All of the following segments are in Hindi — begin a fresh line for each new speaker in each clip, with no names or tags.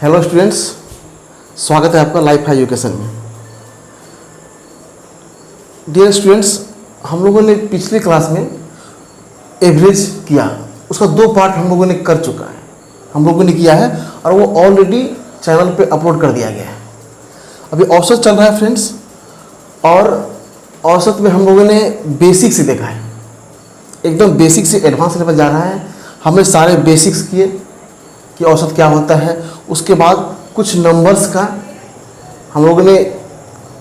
हेलो स्टूडेंट्स, स्वागत है आपका लाइफ हाई एजुकेशन में। डियर स्टूडेंट्स, हम लोगों ने पिछली क्लास में एवरेज किया, उसका 2 पार्ट हम लोगों ने कर चुका है, हम लोगों ने किया है और वो ऑलरेडी चैनल पे अपलोड कर दिया गया है। अभी औसत चल रहा है फ्रेंड्स, और औसत में हम लोगों ने बेसिक से देखा है, एकदम बेसिक से एडवांस लेवल जा रहा है। हमने सारे बेसिक्स किए कि औसत क्या होता है। उसके बाद कुछ नंबर्स का हम लोगों ने,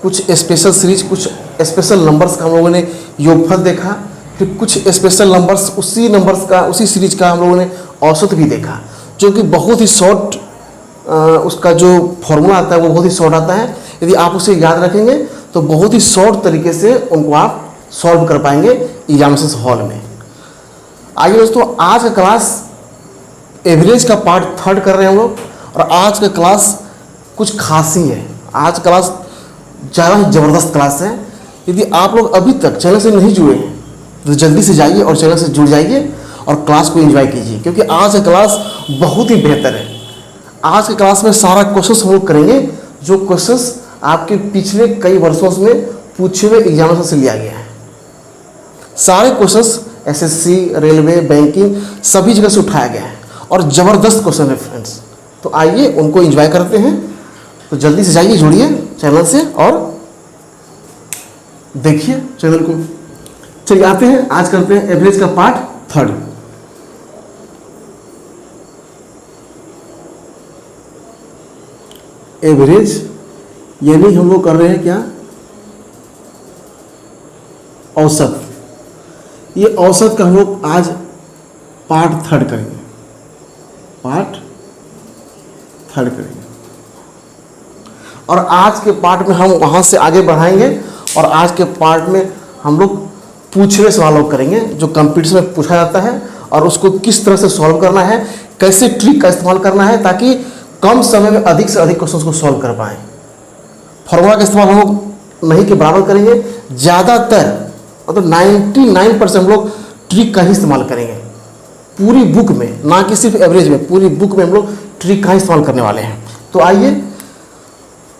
कुछ स्पेशल सीरीज, कुछ स्पेशल नंबर्स का हम लोगों ने योगफल देखा। फिर कुछ स्पेशल नंबर्स, उसी नंबर्स का, उसी सीरीज का हम लोगों ने औसत भी देखा, जो कि बहुत ही शॉर्ट, उसका जो फॉर्मूला आता है वो बहुत ही शॉर्ट आता है। यदि आप उसे याद रखेंगे तो बहुत ही शॉर्ट तरीके से उनको आप सॉल्व कर पाएंगे एग्जामिनेशन हॉल में। आइए दोस्तों, आज का क्लास एवरेज का पार्ट 3 कर रहे हैं हम लोग, और आज का क्लास कुछ खास ही है। आज क्लास ज़्यादा ही ज़बरदस्त क्लास है। यदि आप लोग अभी तक चैनल से नहीं जुड़े हैं तो जल्दी से जाइए और चैनल से जुड़ जाइए और क्लास को एंजॉय कीजिए, क्योंकि आज का क्लास बहुत ही बेहतर है। आज के क्लास में सारा क्वेश्चंस हम लोग करेंगे, जो क्वेश्चंस आपके पिछले कई वर्षों में पूछे हुए एग्जामिनेशन से लिया गया है। सारे क्वेश्चंस एसएससी, रेलवे, बैंकिंग सभी जगह से उठाया गया है और ज़बरदस्त क्वेश्चन है फ्रेंड्स। तो आइए उनको एंजॉय करते हैं। तो जल्दी से जाइए, जुड़िए चैनल से और देखिए चैनल को। चलिए आते हैं, आज करते हैं एवरेज का पार्ट 3। एवरेज यानी हम लोग कर रहे हैं क्या, औसत। ये औसत का हम लोग आज पार्ट 3 करेंगे, पार्ट 3 करेंगे। और आज के पार्ट में हम वहाँ से आगे बढ़ाएंगे, और आज के पार्ट में हम लोग पूछे हुए सवालों करेंगे जो कंपटीशन में पूछा जाता है, और उसको किस तरह से सॉल्व करना है, कैसे ट्रिक का इस्तेमाल करना है ताकि कम समय में अधिक से अधिक क्वेश्चंस को सॉल्व कर पाएँ। फॉर्मूला का इस्तेमाल हम लोग नहीं के बराबर करेंगे, ज़्यादातर मतलब 99% हम लोग ट्रिक का ही इस्तेमाल करेंगे पूरी बुक में, ना कि सिर्फ एवरेज में, पूरी बुक में हम लोग ट्रिक का ही इस्तेमाल करने वाले हैं। तो आइए,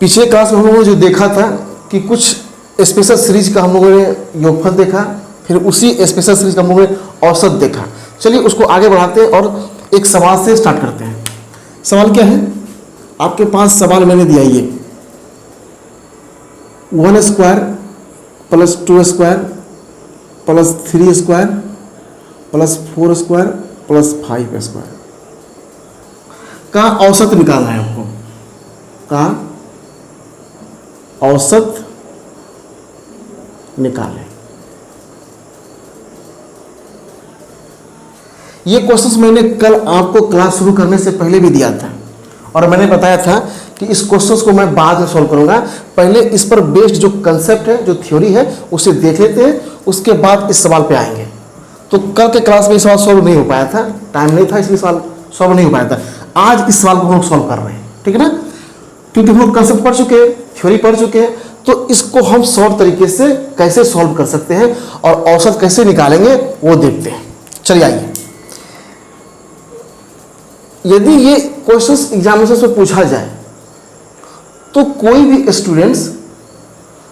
पिछले क्लास में हम लोगों ने जो देखा था कि कुछ स्पेशल सीरीज का हम लोगों ने योगफल देखा, फिर उसी स्पेशल सीरीज का हम लोगों ने औसत देखा। चलिए उसको आगे बढ़ाते हैं और एक सवाल से स्टार्ट करते हैं। सवाल क्या है, आपके पास सवाल मैंने दिया ये 1 square plus 2 square plus 3 square plus 4 square plus 5 square का औसत निकालना है आपको, का औसत निकालें। ये क्वेश्चंस मैंने कल आपको क्लास शुरू करने से पहले भी दिया था, और मैंने बताया था कि इस क्वेश्चंस को मैं बाद में सॉल्व करूंगा। पहले इस पर बेस्ड जो कंसेप्ट है, जो थ्योरी है, उसे देख लेते हैं, उसके बाद इस सवाल पे आएंगे। तो कल के क्लास में सवाल सॉल्व नहीं हो पाया था, टाइम नहीं था, इसलिए सवाल सॉल्व नहीं हो पाया था। आज इस सवाल को हम लोग सॉल्व कर रहे हैं, ठीक है ना, क्योंकि हम लोग कंसेप्ट पढ़ चुके हैं, थ्योरी पढ़ चुके हैं। तो इसको हम शॉर्ट तरीके से कैसे सॉल्व कर सकते हैं और औसत कैसे निकालेंगे वो देखते हैं। चलिए आइए, यदि ये क्वेश्चंस एग्जामिनेशन में पूछा जाए तो कोई भी स्टूडेंट्स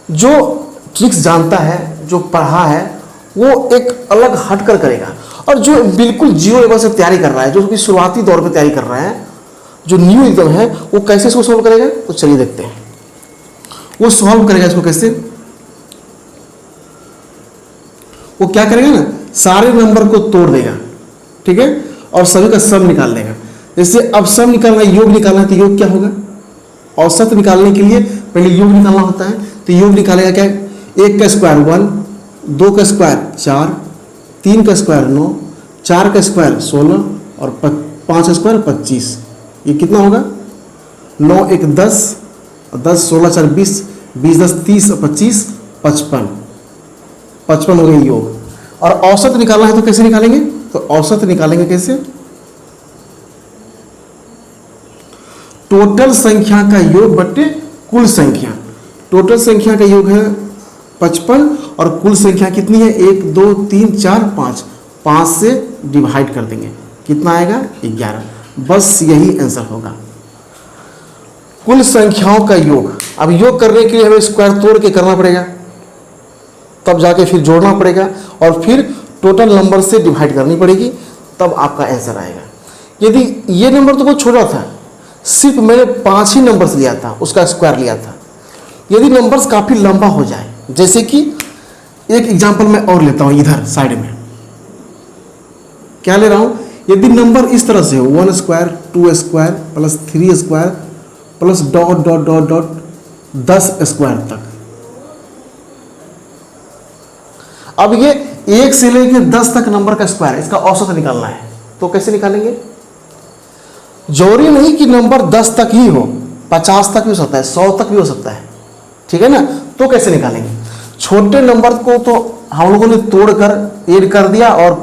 जो ट्रिक्स जानता है, जो पढ़ा है, वो एक अलग हटकर करेगा, और जो बिल्कुल जीरो लेवल से तैयारी कर रहा है, जो कि शुरुआती दौर पे तैयारी कर रहा है, जो न्यू एकदम है, वो कैसे इसको सॉल्व करेगा। तो चलिए देखते हैं वो सॉल्व करेगा इसको कैसे। वो क्या करेगा ना, सारे नंबर को तोड़ देगा, ठीक है, और सभी का सम निकाल लेगा। जैसे अब सम निकालना, योग निकालना है, तो योग क्या होगा, औसत निकालने के लिए पहले योग निकालना होता है। तो योग निकालेगा क्या, 1 का स्क्वायर 1, 2 का स्क्वायर 4, 3 का स्क्वायर 9, 4 का स्क्वायर 16 और 5 का स्क्वायर 25। ये कितना होगा, 9 1 10, 10 16 4 20, 20 10 30 और 25 55, 55 हो गई योग। और औसत निकालना है तो कैसे निकालेंगे, तो औसत निकालेंगे कैसे, टोटल संख्या का योग बटे कुल संख्या। टोटल संख्या का योग है 55 और कुल संख्या कितनी है, 1 2 3 4 5, 5 से डिवाइड कर देंगे, कितना आएगा 11। बस यही आंसर होगा। कुल संख्याओं का योग। अब योग करने के लिए हमें स्क्वायर तोड़ के करना पड़ेगा, तब जाके फिर जोड़ना पड़ेगा और फिर टोटल नंबर से डिवाइड करनी पड़ेगी, तब आपका आंसर आएगा। यदि ये नंबर तो बहुत छोटा था, सिर्फ मैंने 5 ही नंबर्स लिया था, उसका स्क्वायर लिया था। यदि नंबर्स काफ़ी लंबा हो जाए, जैसे कि एक एग्जांपल मैं और लेता हूँ इधर साइड में, क्या ले रहा हूँ, यदि नंबर इस तरह से हो 1 square 2 square plus 3 square plus dot dot dot dot 10 square तक। अब ये 1 से लेकर 10 तक नंबर का स्क्वायर है, इसका औसत निकालना है। तो कैसे निकालेंगे? जरूरी नहीं कि नंबर 10 तक ही हो, 50 तक भी हो सकता है, 100 तक भी हो सकता है, ठीक है ना। तो कैसे निकालेंगे? छोटे नंबर को तो हम लोगों ने तोड़कर ऐड कर दिया और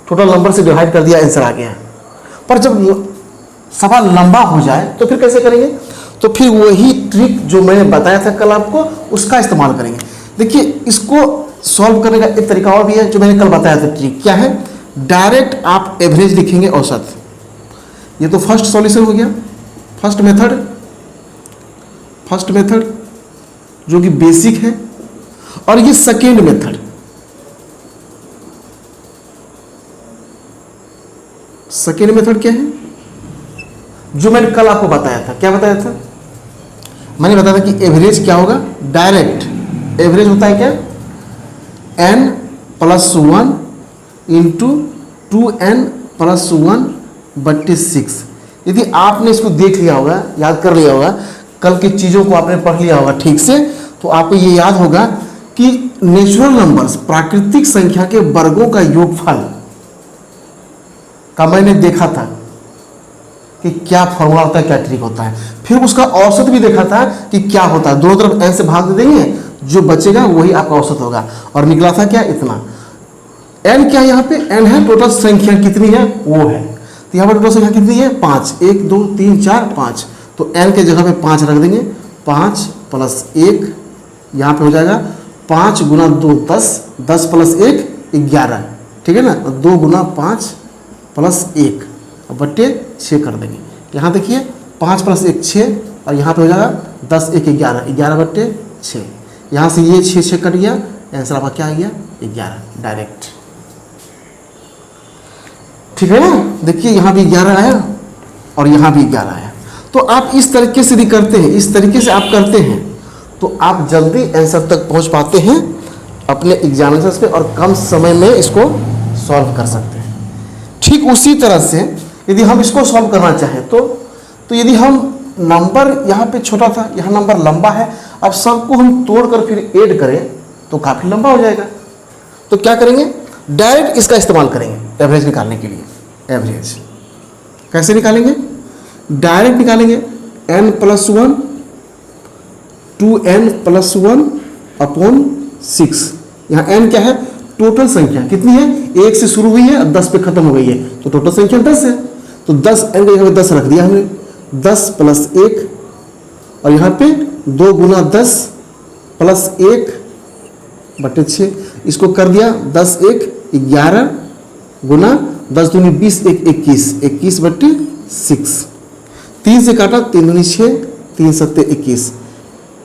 टोटल नंबर से डिवाइड कर दिया, आंसर आ गया। पर जब सवाल लंबा हो जाए तो फिर कैसे करेंगे? तो फिर वही ट्रिक जो मैंने बताया था कल आपको, उसका इस्तेमाल करेंगे। देखिए, इसको सॉल्व करने का एक तरीका और भी है जो मैंने कल बताया था। ट्रिक क्या है? डायरेक्ट आप एवरेज लिखेंगे, औसत। ये तो फर्स्ट सॉल्यूशन हो गया, फर्स्ट मेथड जो कि बेसिक है। और ये सेकेंड मेथड, क्या है? जो मैंने कल आपको बताया था। क्या बताया था? मैंने बताया था कि एवरेज क्या होगा? डायरेक्ट एवरेज होता है क्या? n + 1 × 2n + 1 / 6। यदि आपने इसको देख लिया होगा, याद कर लिया होगा, कल की चीज़ों को आपने पढ़ लिया होगा ठीक से, तो आपको ये याद होगा कि नेचुरल नंबर्स, प्राकृतिक संख्या के वर्गों का योगफल का मैंने देखा था कि क्या फॉर्मूला होता है, क्या ट्रिक होता है। फिर उसका औसत भी देखा था कि क्या होता है। दोनों तरफ n से भाग दे देंगे, जो बचेगा वही आपका औसत होगा। और निकला था क्या? इतना। n क्या यहाँ पे? n है टोटल संख्या कितनी है वो है। तो यहाँ पर टोटल संख्या कितनी है? 5। 1 2 3 4 5। तो n के जगह पे 5 रख देंगे। 5 + 1 यहाँ पे हो जाएगा 5 × 2 10, 10 + 1 11, ठीक है ना। 2 × 5 + 1 बट्टे 6 कर देंगे। यहाँ देखिए 5 + 1 6, और यहाँ पे हो जाएगा 10 1 11, 11 बट्टे 6। यहाँ से ये 6 कट गया, आंसर आपका क्या आ गया? 11 डायरेक्ट, ठीक है ना। देखिए यहाँ भी 11 आया और यहाँ भी 11 आया। तो आप इस तरीके से भी करते हैं, इस तरीके से आप करते हैं तो आप जल्दी आंसर तक पहुँच पाते हैं अपने एग्जामिनेशंस पे, और कम समय में इसको सॉल्व कर सकते हैं। ठीक उसी तरह से यदि हम इसको सॉल्व करना चाहें तो यदि हम नंबर यहाँ पे छोटा था, यहाँ नंबर लंबा है, अब सबको हम तोड़कर फिर ऐड करें तो काफ़ी लंबा हो जाएगा। तो क्या करेंगे? डायरेक्ट इसका इस्तेमाल करेंगे एवरेज निकालने के लिए। एवरेज कैसे निकालेंगे? डायरेक्ट निकालेंगे। n + 1 2n + 1 / 6। यहाँ n क्या है? टोटल संख्या कितनी है? 1 से शुरू हुई है और 10 पे खत्म हो गई है, तो टोटल संख्या 10 है। तो 10 n के जगह 10 रख दिया हमने, 10 + 1, और यहाँ पे 2 × 10 + 1 बटे 6। इसको कर दिया 10 1 11 गुना 10 दूनी 20 1 21, 21 बटे 6। 3 से काटा, 3 दूनी 6, 3 7 21,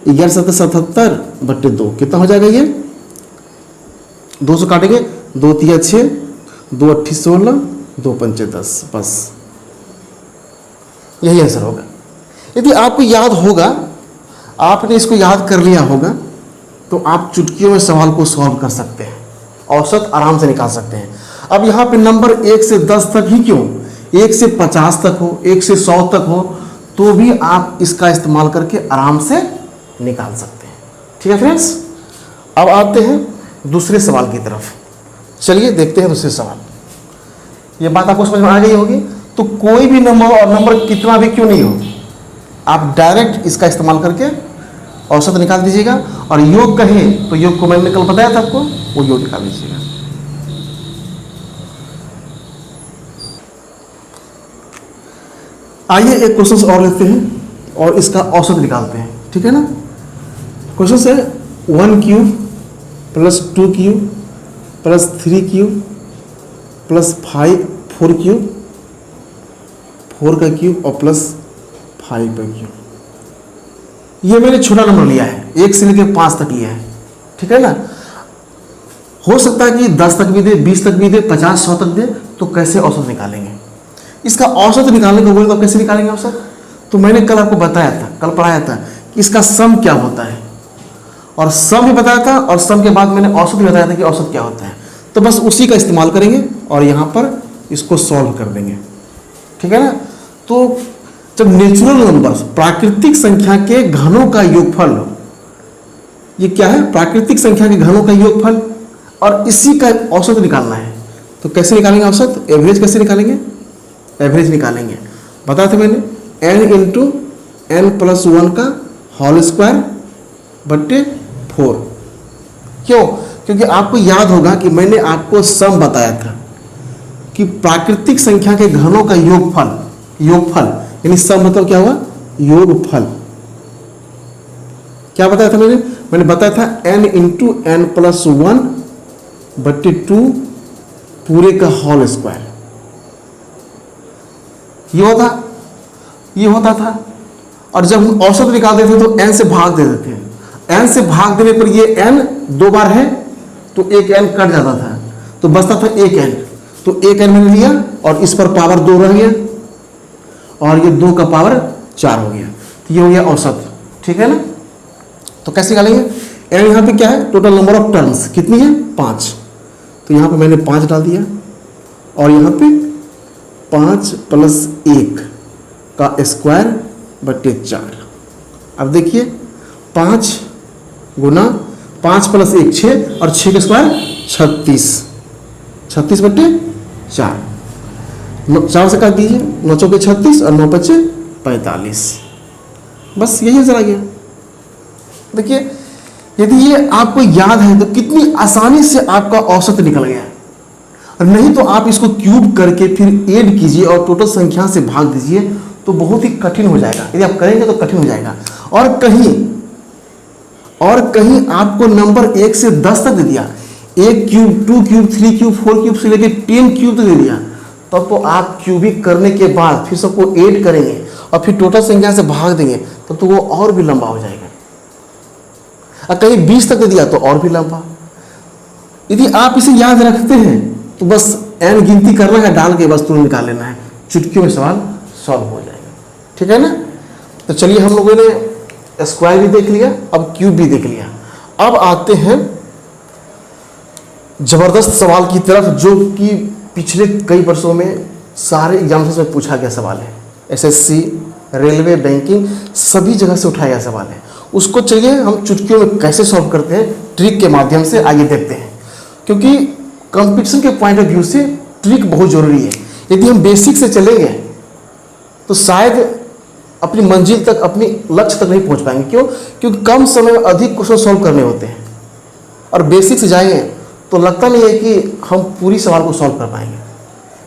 11 7 77 बटे 2। कितना हो जाएगा? ये 2 से काटेंगे, 2 3 6, 2 8 16, 2 5 10, बस यही आंसर होगा। यदि आपको याद होगा, आपने इसको याद कर लिया होगा, तो आप चुटकियों में सवाल को सॉल्व कर सकते हैं, औसत आराम से निकाल सकते हैं। अब यहाँ पे नंबर 1 से 10 तक ही क्यों, 1 से 50 तक हो, 1 से 100 तक हो, तो भी आप इसका इस्तेमाल करके आराम से निकाल सकते हैं। ठीक है फ्रेंड्स, अब आते हैं दूसरे सवाल की तरफ। चलिए देखते हैं दूसरे सवाल। ये बात आपको समझ में आ गई होगी। तो कोई भी नंबर, और नंबर कितना भी क्यों नहीं हो, आप डायरेक्ट इसका इस्तेमाल करके औसत निकाल दीजिएगा। और योग कहें तो योग को मैंने कल बताया था आपको, वो योग निकाल दीजिएगा। आइए एक क्वेश्चन और लेते हैं और इसका औसत निकालते हैं, ठीक है ना। क्वेश्चन है 1 क्यूब + 2 क्यूब + 3 क्यूब + 4 क्यूब, 4 का क्यूब और +5 का क्यूब। ये मैंने छोटा नंबर लिया है, 1 से लेकर 5 तक लिया है, ठीक है ना। हो सकता है कि 10 तक भी दे, 20 तक भी दे, 50, 100 तक दे, तो कैसे औसत निकालेंगे? इसका औसत निकालने को बोले तो कैसे निकालेंगे औसत? तो मैंने कल आपको बताया था, कल पढ़ाया था कि इसका सम क्या होता है, और सम भी बताया था, और सम के बाद मैंने औसत भी बताया था कि औसत क्या होता है। तो बस उसी का इस्तेमाल करेंगे और यहाँ पर इसको सॉल्व कर देंगे, ठीक है ना। तो जब नेचुरल नंबर्स, प्राकृतिक संख्या के घनों का योगफल, ये क्या है? प्राकृतिक संख्या के घनों का योगफल, और इसी का औसत निकालना है। तो कैसे निकालेंगे औसत? एवरेज कैसे निकालेंगे? एवरेज निकालेंगे, बताया था मैंने, n इंटू n प्लस 1 का होल स्क्वायर बट्टे 4। क्यों? क्योंकि आपको याद होगा कि मैंने आपको सम बताया था कि प्राकृतिक संख्या के घनों का योगफल, योगफल यानी सम मतलब क्या हुआ? योगफल। क्या बताया था मैंने? मैंने बताया था n इंटू n प्लस 1 बट्टे 2 पूरे का होल स्क्वायर। ये होता था। और जब हम औसत निकालते थे तो n से भाग दे देते हैं। n से भाग देने पर ये n 2 बार है तो एक n कट जाता था, तो बचता था एक n। तो एक n मैंने लिया और इस पर पावर 2 रह गया, और ये 2 का पावर 4 हो गया। तो ये हो गया औसत, ठीक है ना। तो कैसे निकालेंगे? n यहाँ पे क्या है? टोटल नंबर ऑफ टर्न्स कितनी है? 5। तो यहाँ पे मैंने 5 डाल दिया, और यहाँ पे 5 प्लस 1 का स्क्वायर बट्टे 4। अब देखिए 5 गुना 5 प्लस 1 6, और 6 का स्क्वायर 36, 36 बट्टे 4। 4 से काट दीजिए, 9 चौके 36 और 9 पच्चे 45। बस यही नजर आ गया। देखिए यदि ये आपको याद है तो कितनी आसानी से आपका औसत निकल गया, और नहीं तो आप इसको क्यूब करके फिर ऐड कीजिए और टोटल संख्या से भाग दीजिए तो बहुत ही कठिन हो जाएगा। यदि आप करेंगे तो कठिन हो जाएगा। और कहीं आपको नंबर 1 से 10 तक दे दिया, 1 क्यूब, 2 क्यूब, 3 क्यूब, 4 क्यूब से लेकर 10 क्यूब तक दे दिया, तब तो आप क्यूबिक करने के बाद फिर सबको ऐड करेंगे और फिर टोटल संख्या से भाग देंगे, तब तो वो और भी लंबा हो जाएगा। और कहीं 20 तक दे दिया तो और भी लंबा। यदि आप इसे याद रखते हैं तो बस n गिनती करना है, डाल के बस तुरंत निकाल लेना है, चुटकियों में सवाल सॉल्व हो जाएगा, ठीक है ना। तो चलिए हम लोगों ने स्क्वायर भी देख लिया, अब क्यूब भी देख लिया। अब आते हैं जबरदस्त सवाल की तरफ, जो कि पिछले कई वर्षों में सारे एग्जाम्स में पूछा गया सवाल है। एसएससी, रेलवे, बैंकिंग, सभी जगह से उठाया गया सवाल है। उसको चलिए हम चुटकियों में कैसे सॉल्व करते हैं, ट्रिक के माध्यम से आइए देखते हैं। क्योंकि कंपटीशन के पॉइंट ऑफ व्यू से ट्रिक बहुत जरूरी है। यदि हम बेसिक से चलेंगे तो शायद अपनी मंजिल तक, अपनी लक्ष्य तक नहीं पहुंच पाएंगे। क्यों? क्योंकि कम समय में अधिक क्वेश्चन सॉल्व करने होते हैं, और बेसिक से जाएंगे तो लगता नहीं है कि हम पूरी सवाल को सॉल्व कर पाएंगे।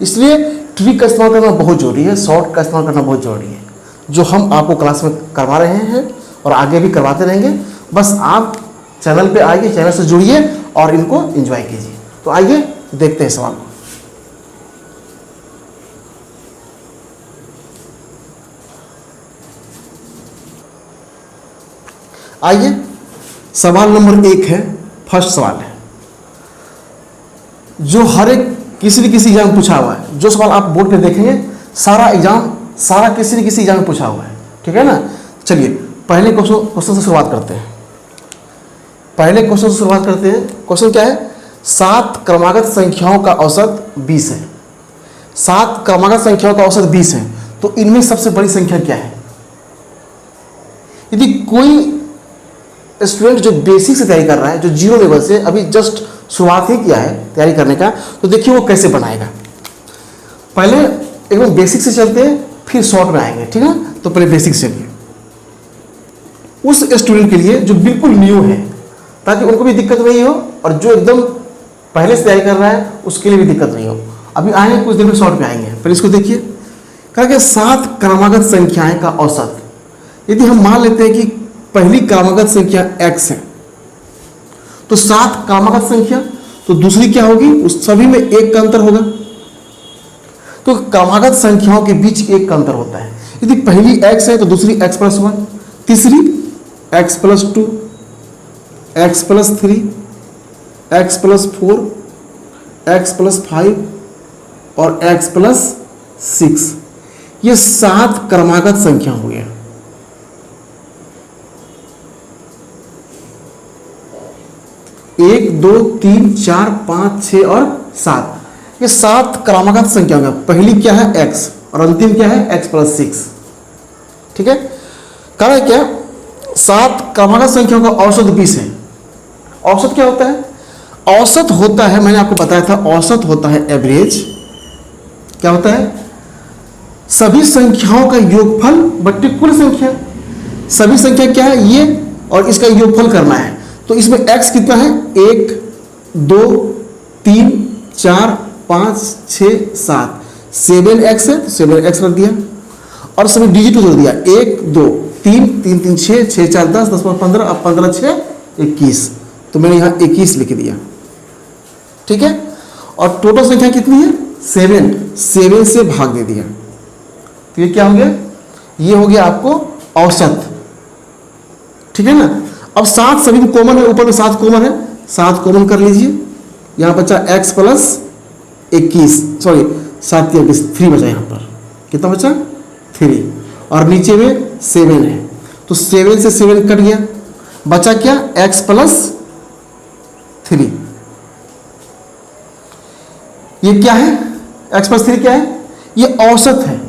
इसलिए ट्रिक का इस्तेमाल करना बहुत जरूरी है, शॉर्ट का इस्तेमाल करना बहुत जरूरी है, जो हम आपको क्लास में करवा रहे हैं और आगे भी करवाते रहेंगे। बस आप चैनल पे आइए, चैनल से जुड़िए और इनको एंजॉय कीजिए। तो आइए देखते हैं सवाल को। आइए सवाल नंबर 1 है, फर्स्ट सवाल है, जो हर एक किसी न किसी एग्जाम में पूछा हुआ है। जो सवाल आप बोर्ड पे देखेंगे सारा किसी न किसी एग्जाम में पूछा हुआ है, ठीक है ना। चलिए पहले क्वेश्चन से शुरुआत करते हैं। क्वेश्चन क्या है? 7 क्रमागत संख्याओं का औसत 20 है। 7 क्रमागत संख्याओं का औसत 20 है, तो इनमें सबसे बड़ी संख्या क्या है? यदि कोई स्टूडेंट जो बेसिक से तैयारी कर रहा है, जो 0 लेवल से अभी जस्ट शुरुआत ही किया है तैयारी करने का, तो देखिए वो कैसे बनाएगा। पहले एकदम बेसिक से चलते हैं, फिर शॉर्ट में आएंगे, ठीक है। तो पहले बेसिक से चलिए। उस स्टूडेंट के लिए जो बिल्कुल न्यू है, ताकि उनको भी दिक्कत नहीं हो, और जो एकदम पहले से तैयारी कर रहा है उसके लिए भी दिक्कत नहीं हो। अभी आएंगे कुछ देर में शॉर्ट में आएंगे। फिर इसको देखिए, कहा कि 7 क्रमागत संख्याएं का औसत। यदि हम मान लेते हैं कि पहली क्रमागत संख्या x है, तो 7 क्रमागत संख्या, तो दूसरी क्या होगी? उस सभी में 1 का अंतर होगा। तो क्रमागत संख्याओं के बीच 1 का अंतर होता है। यदि पहली x है तो दूसरी x+1, तीसरी x+2, x+3, x+4, x+5 और x+6, ये 7 क्रमागत संख्या हो गया। एक, दो, तीन, चार, 5, 6 और 7, ये 7 क्रमागत संख्या हो गया। पहली क्या है x और अंतिम क्या है x+6। ठीक है, कारण क्या, 7 क्रमागत संख्याओं का औसत 20 है। औसत क्या होता है? औसत होता है, मैंने आपको बताया था, औसत होता है एवरेज। क्या होता है? सभी संख्याओं का योगफल बट्टे कुल संख्या। सभी संख्या क्या है? ये, और इसका योगफल करना है। तो इसमें x कितना है? 1, 2, 3, 4, 5, 6, 7, 7x है तो 7x रख दिया और सभी डिजिट जोड़ दिया। 1, 2, 3, 3, 3, 6, 6, 4, 10, 10, 15, अब 15, 6, 21, तो मैंने यहाँ 21 लिख दिया। ठीक है, और टोटल संख्या कितनी है? 7, 7 से भाग दे दिया। तो ये क्या हो गया? ये हो गया आपको औसत। ठीक है ना। अब 7 सभी में कॉमन है, ऊपर में 7 कॉमन है, 7 कॉमन कर लीजिए। यहाँ बचा x+21, सॉरी 7 या 21, 3 बचा यहाँ पर। कितना बचा? 3, और नीचे में 7 है, तो 7 से 7 कट गया, बचा क्या? x+3। ये क्या है? x+3 क्या है? ये औसत है।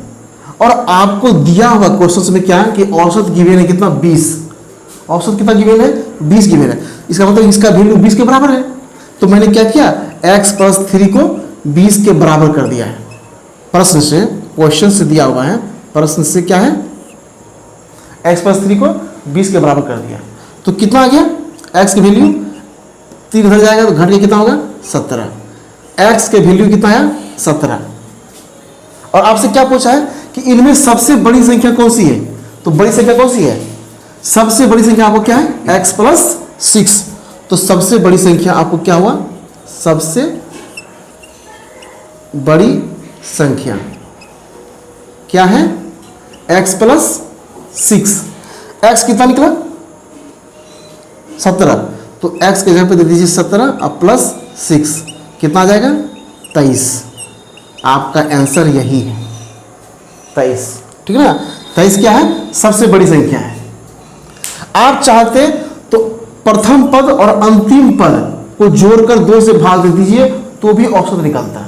और आपको दिया हुआ क्वेश्चन में क्या है कि औसत गिवन है कितना? 20। औसत कितना गिवन है? 20 गिवन है। इसका मतलब इसका वैल्यू 20 के बराबर है। तो मैंने क्या किया? x+3 को 20 के बराबर कर दिया है। प्रश्न से, क्वेश्चन से दिया हुआ है, प्रश्न से क्या है? x+3 को 20 के बराबर कर दिया। तो कितना आ गया? x की वैल्यू 3 इधर जाएगा तो घट के कितना होगा? 17। x के वैल्यू कितना आया? 17। और आपसे क्या पूछा है कि इनमें सबसे बड़ी संख्या कौन सी है? तो बड़ी संख्या कौन सी है? सबसे बड़ी संख्या आपको क्या है? x+6। तो सबसे बड़ी संख्या आपको क्या हुआ? सबसे बड़ी संख्या क्या है? x+6। x कितना निकला? 17। तो x के जगह पे दे दीजिए 17 और +6, कितना आ जाएगा? 23। आपका आंसर यही है, 23। ठीक है ना। 23 क्या है? सबसे बड़ी संख्या है। आप चाहते तो प्रथम पद और अंतिम पद को जोड़कर 2 से भाग दे दीजिए तो भी औसत निकलता,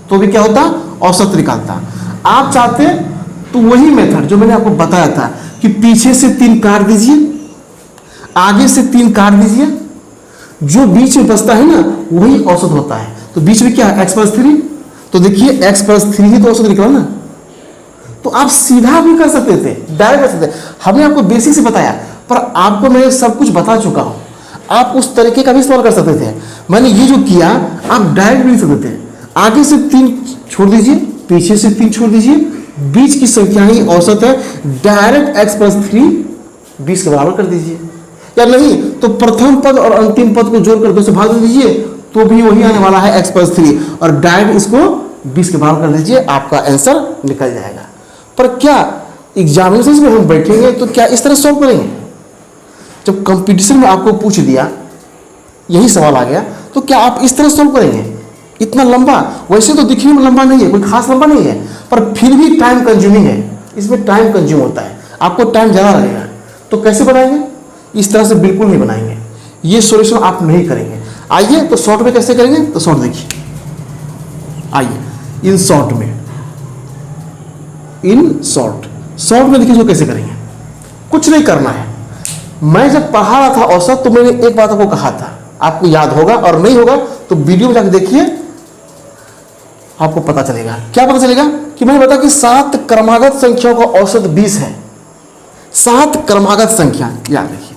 तो भी क्या होता? औसत निकलता। आप चाहते तो वही मेथड जो मैंने आपको बताया था कि पीछे से 3 काट दीजिए, आगे से 3 काट दीजिए, जो बीच में बचता है ना वही औसत होता है। तो बीच में क्या है? x+3। तो देखिए x+3 ही तो औसत निकला ना। तो आप सीधा भी कर सकते थे, डायरेक्ट कर सकते थे। हमने आपको बेसिक से बताया, पर आपको मैं सब कुछ बता चुका हूं। आप उस तरीके का भी इस्तेमाल कर सकते थे। मैंने ये जो किया, आप डायरेक्ट भी लिख सकते थे। आगे से 3 छोड़ दीजिए, पीछे से 3 छोड़ दीजिए, बीच की संख्या ही औसत है। डायरेक्ट x+3 20 के बराबर कर दीजिए, या नहीं तो प्रथम पद और अंतिम पद को जोड़कर 2 से भाग दे दीजिए तो भी वही आने वाला है x+3, और डायरेक्ट इसको 20 के बराबर कर दीजिए, आपका आंसर निकल जाएगा। पर क्या एग्जामिनेशन में हम बैठेंगे तो क्या इस तरह सॉल्व करेंगे? जब कंपटीशन में आपको पूछ दिया, यही सवाल आ गया, तो क्या आप इस तरह सॉल्व करेंगे? इतना लंबा, वैसे तो दिखने में लंबा नहीं है, कोई खास लंबा नहीं है, पर फिर भी टाइम कंज्यूमिंग है। इसमें टाइम कंज्यूम होता है, आपको टाइम ज़्यादा लगेगा। तो कैसे बनाएंगे? इस तरह से बिल्कुल नहीं बनाएंगे, ये सॉल्यूशन आप नहीं करेंगे। आइए तो शॉर्ट में कैसे करेंगे? तो शॉर्ट देखिए, आइए इन शॉर्ट में, इन शॉर्ट में देखिए इसको कैसे करेंगे। कुछ नहीं करना है। मैं जब पढ़ा रहा था औसत तो मैंने एक बात आपको कहा था, आपको याद होगा, और नहीं होगा तो वीडियो में जाकर देखिए, आपको पता चलेगा। क्या पता चलेगा? कि मैंने बताया कि 7 क्रमागत संख्याओं का औसत 20 है। 7 क्रमागत संख्या याद रखिए,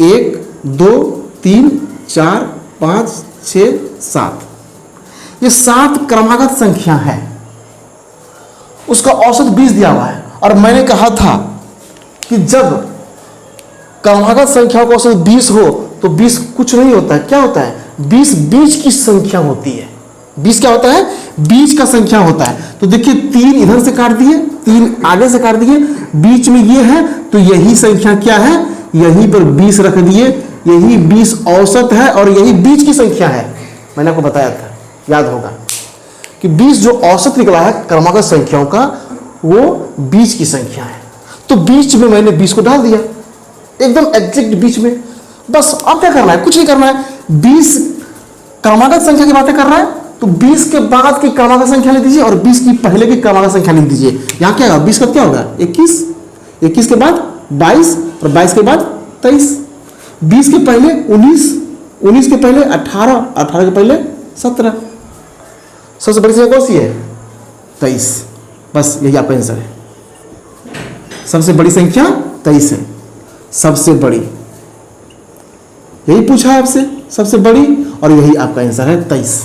1, 2, 3, 4, 5, 6, 7, ये 7 क्रमागत संख्या है। उसका औसत 20 दिया हुआ है। और मैंने कहा था कि जब क्रमागत संख्याओं का औसत 20 हो तो 20 कुछ नहीं होता है। क्या होता है? 20 बीच की संख्या होती है। 20 क्या होता है? बीच का संख्या होता है। तो देखिए 3 इधर से काट दिए, 3 आगे से काट दिए, बीच में ये है, तो यही संख्या क्या है? यहीं पर 20 रख दिए, यही 20 औसत है और यही बीच की संख्या है। मैंने आपको बताया था, याद होगा कि 20 जो औसत निकला है क्रमागत संख्याओं का, वो बीच की संख्या है। तो बीच में मैंने 20 को डाल दिया, एकदम एग्जैक्ट बीच में। बस अब क्या करना है? कुछ नहीं करना है। 20 क्रमागत संख्या की बातें कर रहा है, तो 20 के बाद की क्रमागत संख्या लिख दीजिए और 20 की पहले की क्रमागत संख्या लिख दीजिए। यहां क्या होगा? 20 का क्या होगा? 21, 21 के बाद 22 और 22 के बाद 23, 20 के पहले 19, 19 के पहले 18, 18 के पहले 17। सबसे बड़ी संख्या कौन सी है? 23। बस यही आपका आंसर है। सबसे बड़ी संख्या 23 है, सबसे बड़ी, यही पूछा है आपसे, सबसे बड़ी, और यही आपका आंसर है 23।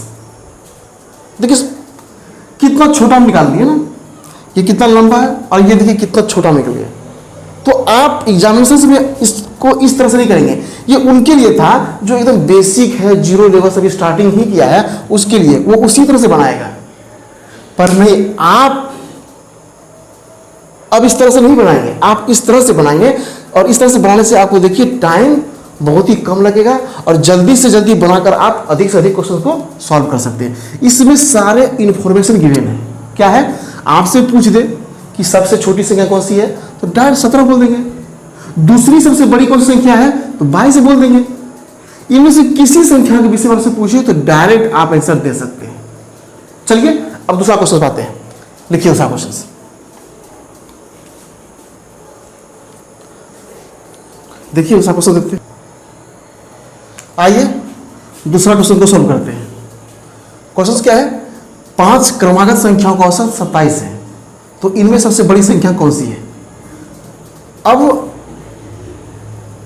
देखिए कितना छोटा हम निकाल दिए ना, ये कितना लंबा है और ये देखिए कितना छोटा निकल गया। तो आप एग्जामिनेशन में इसको इस तरह से नहीं करेंगे, ये उनके लिए था जो एकदम बेसिक है, जीरो लेवल से भी स्टार्टिंग ही किया है, उसके लिए वो उसी तरह से बनाएगा। पर नहीं, आप अब इस तरह से नहीं बनाएंगे, आप इस तरह से बनाएंगे, और इस तरह से बनाने से आपको देखिए टाइम बहुत ही कम लगेगा और जल्दी से जल्दी बनाकर आप अधिक से अधिक क्वेश्चन को सॉल्व कर सकते हैं। इसमें सारे इंफॉर्मेशन गिवन है। क्या है? आपसे पूछ दे कि सबसे छोटी संख्या कौन सी है, तो डायरेक्ट 17 बोल देंगे। दूसरी सबसे बड़ी कौन सी संख्या है, तो 22 से बोल देंगे। इनमें से किसी संख्या के विषय में आपसे पूछिए तो डायरेक्ट आप आंसर दे सकते हैं। चलिए अब दूसरा क्वेश्चन पाते हैं। लिखिए दूसरा क्वेश्चन। देखिए दूसरा क्वेश्चन देखते हैं। आइए दूसरा क्वेश्चन को सॉल्व करते हैं। क्वेश्चन क्या है? 5 क्रमागत संख्याओं का औसत 27 है, तो इनमें सबसे बड़ी संख्या कौन सी है? अब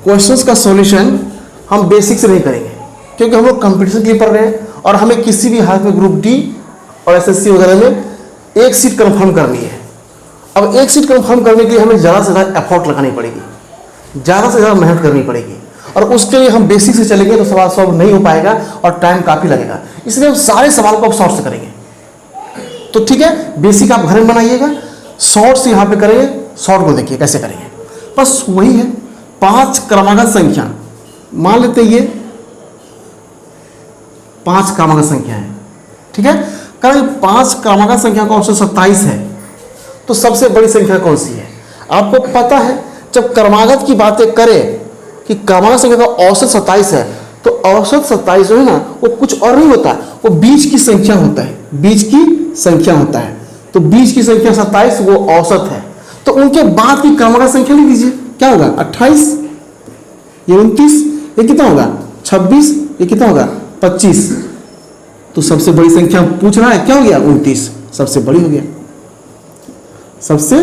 क्वेश्चंस का सॉल्यूशन हम बेसिक से नहीं करेंगे, क्योंकि हम लोग कंपटीशन के लिए पढ़ रहे हैं और हमें किसी भी हालत में ग्रुप डी और एसएससी वगैरह में एक सीट कंफर्म करनी है। अब एक सीट कंफर्म करने के लिए हमें ज़्यादा से ज़्यादा एफर्ट लगानी पड़ेगी, ज़्यादा से ज़्यादा मेहनत करनी पड़ेगी, और उसके लिए हम बेसिक से चलेंगे तो सवाल सॉल्व नहीं हो पाएगा और टाइम काफ़ी लगेगा। इसलिए हम सारे सवाल को अब शॉर्ट से करेंगे। तो ठीक है, बेसिक आप घर में बनाइएगा, शॉर्ट से यहाँ पे करेंगे। शॉर्ट को देखिए कैसे करेंगे। बस वही है, 5 क्रमागत संख्या मान लेते हैं, ये 5 क्रमागत संख्या है, ठीक है। कारण 5 क्रमागत संख्या का औसत 27 है, तो सबसे बड़ी संख्या कौन सी है? आपको पता है जब क्रमागत की बातें करें कि क्रमागत संख्या का औसत 27 है, तो औसत 27 जो है ना, वो कुछ और नहीं होता, वो बीच की संख्या होता है, बीच की संख्या होता है। तो बीच की संख्या 27 वो औसत है, तो उनके बाद की क्रमागत संख्या लिख दीजिए। क्या होगा? 28, ये 29, ये कितना होगा? 26, ये कितना होगा? 25। तो सबसे बड़ी संख्या पूछ रहा है, क्या हो गया? 29 सबसे बड़ी हो गया, सबसे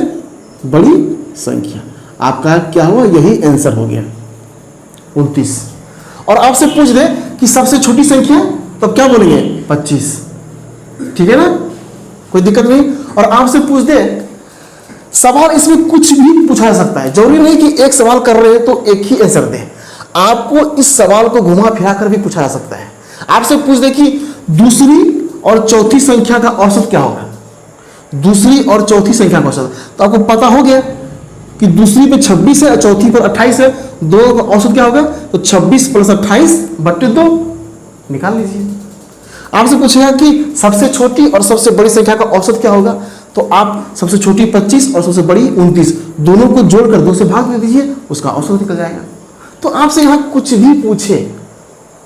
बड़ी संख्या। आपका क्या हुआ? यही आंसर हो गया 29। और आपसे पूछ दे कि सबसे छोटी संख्या, तो क्या बोलेंगे? 25, ठीक है ना, कोई दिक्कत नहीं। और आपसे पूछ दे सवाल, इसमें कुछ भी पूछा जा सकता है, जरूरी नहीं कि एक सवाल कर रहे हैं तो एक ही आंसर दे, आपको इस सवाल को घुमा फिरा कर भी पूछा जा सकता है। आपसे पूछ दे कि दूसरी और चौथी संख्या का औसत क्या होगा, दूसरी और चौथी संख्या का औसत, तो आपको पता हो गया कि दूसरी पे 26 है और चौथी पर 28 है, दोनों का औसत क्या होगा? तो 26 + 28 बटे 2 निकाल लीजिए। आपसे पूछेगा कि सबसे छोटी और सबसे बड़ी संख्या का औसत क्या होगा, तो आप सबसे छोटी 25 और सबसे बड़ी 29, दोनों को जोड़कर 2 से भाग दे दीजिए, उसका औसत निकल जाएगा। तो आपसे यहाँ कुछ भी पूछे,